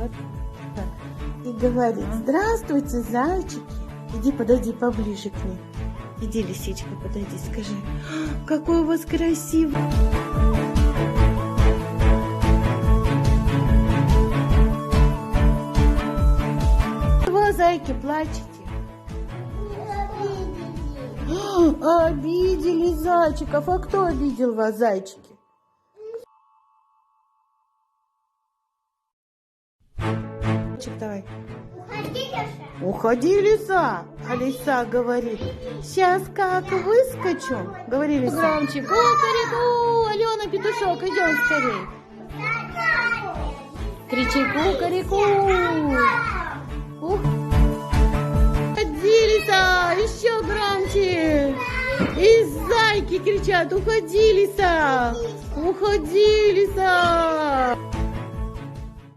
Вот так. И говорит: здравствуйте, зайчики. Иди, подойди поближе к ней. Иди, лисичка, подойди, скажи: какой у вас красивый. Вы, зайки, плачете? Обидели зайчиков. А кто обидел вас, зайчики? Давай. Уходи, лиса. А лиса говорит: сейчас как выскочу. Говори, лиса. Громче. Кукареку. Алена, петушок, идем скорей. Кричи: кукареку. Уходи, лиса. Еще громче. И зайки кричат: уходи, лиса. Уходи, лиса.